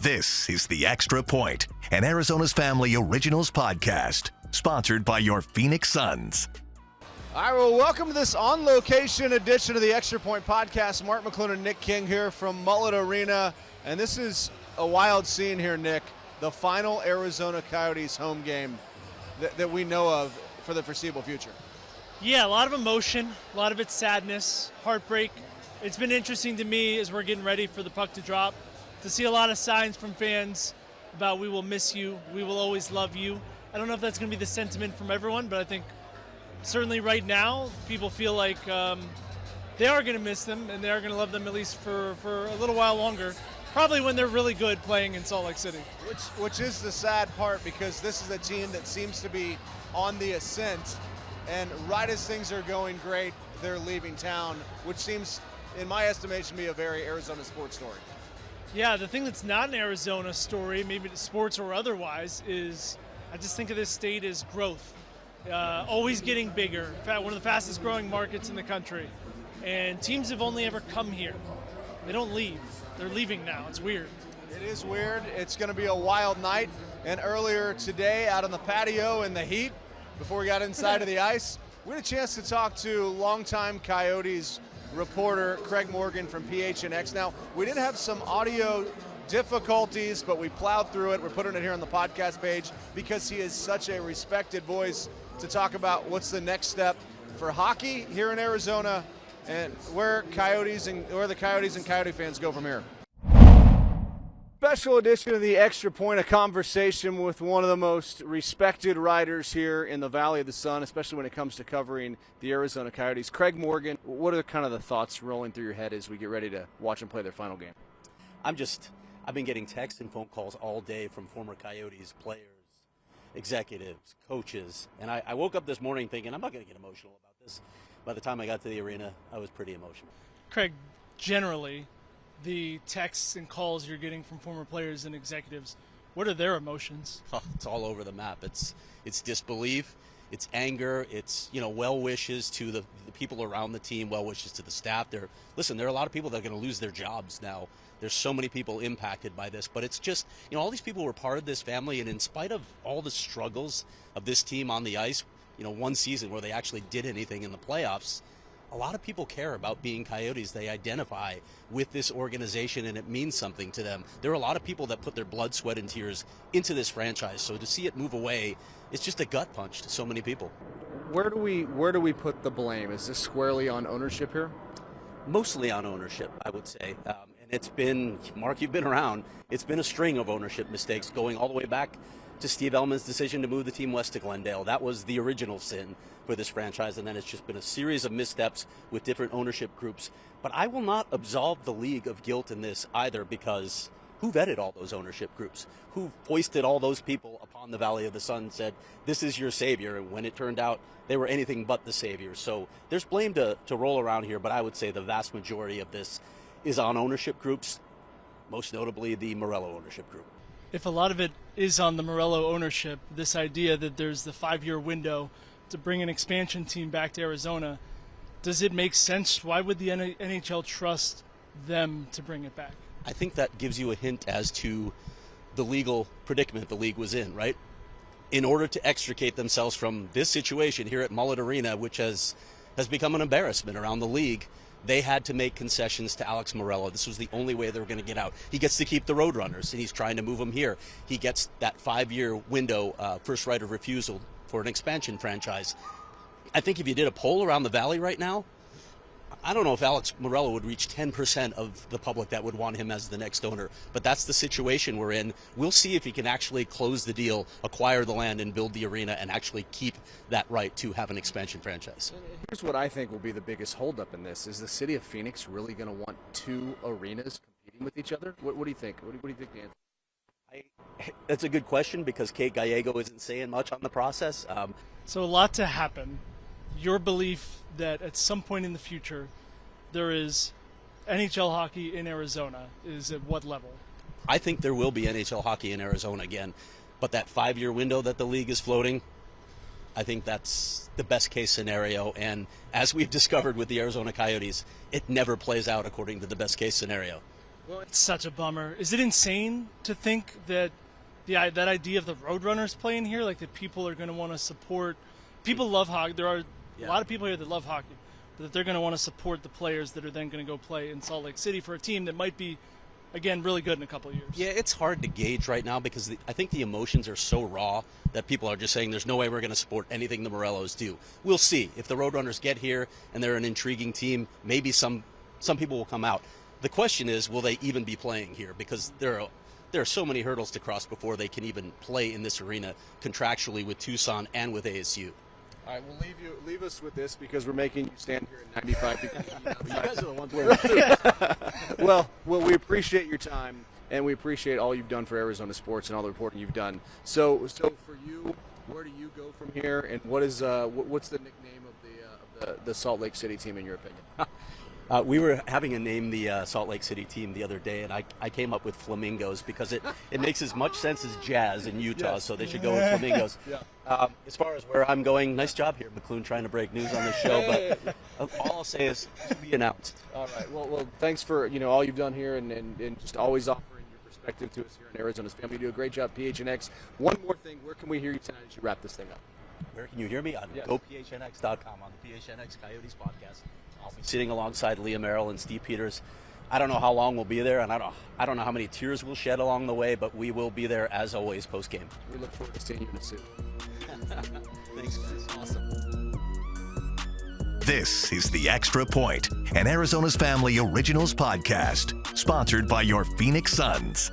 This is The Extra Point, an Arizona's Family Originals podcast, sponsored by your Phoenix Suns. All right, well, welcome to this on-location edition of the Extra Point podcast. Mark McClune and Nick King here from Mullet Arena, and this is a wild scene here, Nick. The final Arizona Coyotes home game that we know of for the foreseeable future. Yeah, a lot of emotion, a lot of it's sadness, heartbreak. It's been interesting to me as we're getting ready for the puck to drop to see a lot of signs from fans about we will miss you, we will always love you. I don't know if that's going to be the sentiment from everyone, but I think certainly right now people feel like they are going to miss them and they are going to love them at least for a little while longer, probably when they're really good playing in Salt Lake City. Which is the sad part, because this is a team that seems to be on the ascent, and right as things are going great, they're leaving town, which seems, in my estimation, to be a very Arizona sports story. Yeah, the thing that's not an Arizona story, maybe the sports or otherwise, is I just think of this state as growth. Always getting bigger. In fact, one of the fastest growing markets in the country. And teams have only ever come here. They don't leave. They're leaving now. It's weird. It is weird. It's going to be a wild night. And earlier today, out on the patio in the heat, before we got inside of the ice, we had a chance to talk to longtime Coyotes reporter Craig Morgan from PHNX. Now, we did have some audio difficulties, but we plowed through it. We're putting it here on the podcast page because he is such a respected voice to talk about what's the next step for hockey here in Arizona and where the Coyotes and Coyote fans go from here. Special edition of the Extra Point, a conversation with one of the most respected writers here in the Valley of the Sun, especially when it comes to covering the Arizona Coyotes. Craig Morgan, what are kind of the thoughts rolling through your head as we get ready to watch them play their final game? I've been getting texts and phone calls all day from former Coyotes players, executives, coaches, and I woke up this morning thinking I'm not going to get emotional about this. By the time I got to the arena, I was pretty emotional. Craig, generally, the texts and calls you're getting from former players and executives, what are their emotions? Oh, it's all over the map. It's disbelief, it's anger, it's well wishes to the people around the team, well wishes to the staff. There are a lot of people that are going to lose their jobs now. There's so many people impacted by this, but it's just all these people were part of this family, and in spite of all the struggles of this team on the ice, one season where they actually did anything in the playoffs, a lot of people care about being Coyotes. They identify with this organization, and it means something to them. There are a lot of people that put their blood, sweat, and tears into this franchise. So to see it move away, it's just a gut punch to so many people. Where do we put the blame? Is this squarely on ownership here? Mostly on ownership, I would say. And it's been, Mark, you've been around, it's been a string of ownership mistakes going all the way back to Steve Ellman's decision to move the team west to Glendale. That was the original sin for this franchise, and then it's just been a series of missteps with different ownership groups. But I will not absolve the league of guilt in this either, because who vetted all those ownership groups? Who foisted all those people upon the Valley of the Sun, said, this is your savior, and when it turned out they were anything but the savior. So there's blame to roll around here, but I would say the vast majority of this is on ownership groups, most notably the Morello ownership group. If a lot of it is on the Morello ownership, this idea that there's the 5-year window to bring an expansion team back to Arizona, does it make sense? Why would the NHL trust them to bring it back? I think that gives you a hint as to the legal predicament the league was in, right? In order to extricate themselves from this situation here at Mullet Arena, which has become an embarrassment around the league, they had to make concessions to Alex Morello. This was the only way they were going to get out. He gets to keep the Roadrunners, and he's trying to move them here. He gets that 5-year window, first right of refusal for an expansion franchise. I think if you did a poll around the Valley right now, I don't know if Alex Morello would reach 10% of the public that would want him as the next owner, but that's the situation we're in. We'll see if he can actually close the deal, acquire the land, and build the arena, and actually keep that right to have an expansion franchise. Here's what I think will be the biggest holdup in this. Is the city of Phoenix really going to want 2 arenas competing with each other? What do you think? What do you think the answer? That's a good question, because Kate Gallego isn't saying much on the process. So a lot to happen. Your belief that at some point in the future there is NHL hockey in Arizona is at what level? I think there will be NHL hockey in Arizona again, but that 5-year window that the league is floating, I think that's the best case scenario. And as we've discovered with the Arizona Coyotes, it never plays out according to the best case scenario. It's such a bummer. Is it insane to think that that idea of the Roadrunners playing here, like that people are going to want to support? People love hockey. There are a lot of people here that love hockey, but that they're going to want to support the players that are then going to go play in Salt Lake City for a team that might be, again, really good in a couple of years. Yeah, it's hard to gauge right now because I think the emotions are so raw that people are just saying there's no way we're going to support anything the Morellos do. We'll see. If the Roadrunners get here and they're an intriguing team, maybe some people will come out. The question is, will they even be playing here? Because there are so many hurdles to cross before they can even play in this arena contractually with Tucson and with ASU. All right, we'll leave us with this because we're making you stand here at 95 degrees. You guys are the ones wearing well, we appreciate your time, and we appreciate all you've done for Arizona sports and all the reporting you've done. So for you, where do you go from here, and what's the nickname of the Salt Lake City team in your opinion? We were having to name the Salt Lake City team the other day, and I came up with Flamingos because it makes as much sense as Jazz in Utah, Yes. so they should go with Flamingos. Yeah. As far as where I'm going, nice job here, McClune, trying to break news on this show, but all I'll say is to be announced. All right. Well, thanks for all you've done here and just always offering your perspective to us here in Arizona's family. You do a great job, PHNX. One more thing, where can we hear you tonight as you wrap this thing up? Where can you hear me? On Yes. GoPHNX.com on the PHNX Coyotes podcast. I'll be sitting alongside Leah Merrill and Steve Peters. I don't know how long we'll be there, and I don't know how many tears we'll shed along the way, but we will be there as always post game. We look forward to seeing you in a suit. Thanks, guys. Awesome. This is The Extra Point, an Arizona's Family Originals podcast, sponsored by your Phoenix Suns.